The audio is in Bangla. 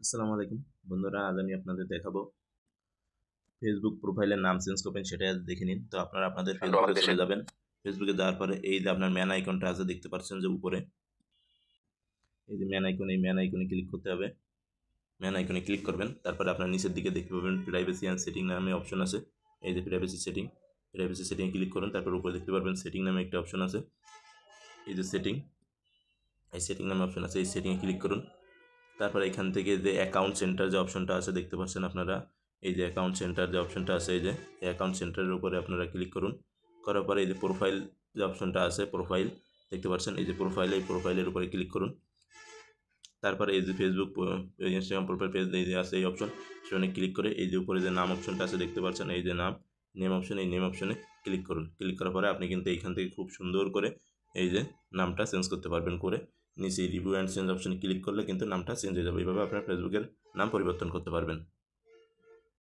আসসালামু আলাইকুম বন্ধুরা, আজ আমি আপনাদের দেখাবো ফেসবুক প্রোফাইলের নাম চেঞ্জ করবেন, সেটা আজ দেখে নিন। তো আপনারা আপনাদের ফেসবুকে চলে যাবেন। ফেসবুকে যাওয়ার পরে এই যে আপনার ম্যান আইকনটা আছে দেখতে পাচ্ছেন যে উপরে, এই যে ম্যান আইকন, এই ম্যান আইকনে ক্লিক করতে হবে। ম্যান আইকনে ক্লিক করবেন, তারপরে আপনার নিচের দিকে দেখতে পাবেন প্রাইভেসি অ্যান্ড সেটিং নামে অপশন আছে। এই যে প্রাইভেসি সেটিংয়ে ক্লিক করুন। তারপর উপরে দেখতে পারবেন সেটিং নামে একটা অপশন আছে। এই যে সেটিং নামে অপশন আছে, এই সেটিংয়ে ক্লিক করুন। তারপর এখান থেকে যে অ্যাকাউন্ট সেন্টার যে অপশনটা আছে দেখতে পাচ্ছেন আপনারা, এই যে অ্যাকাউন্ট সেন্টার যে অপশনটা আছে, এই যে অ্যাকাউন্ট সেন্টারের উপরে আপনারা ক্লিক করুন। করার পরে এই যে প্রোফাইল যে অপশনটা আছে, প্রোফাইল দেখতে পাচ্ছেন, এই যে প্রোফাইলের উপরে ক্লিক করুন। তারপরে এই যে ফেসবুক ইনস্টাগ্রাম প্রোফাইল পেজ এই যে আছে এই অপশন, সেখানে ক্লিক করে এই যে উপরে যে নাম অপশনটা আছে দেখতে পাচ্ছেন, এই যে নেম অপশন, এই নেম অপশনে ক্লিক করুন। ক্লিক করার পরে আপনি কিন্তু এইখান থেকে খুব সুন্দর করে এই যে নামটা চেঞ্জ করতে পারবেন। করে নিচে রিভিউ অ্যান্ড চেঞ্জ অপশনে ক্লিক করলে কিন্তু নামটা চেঞ্জ হয়ে যাবে। এইভাবে আপনার ফেসবুকের নাম পরিবর্তন করতে পারবেন।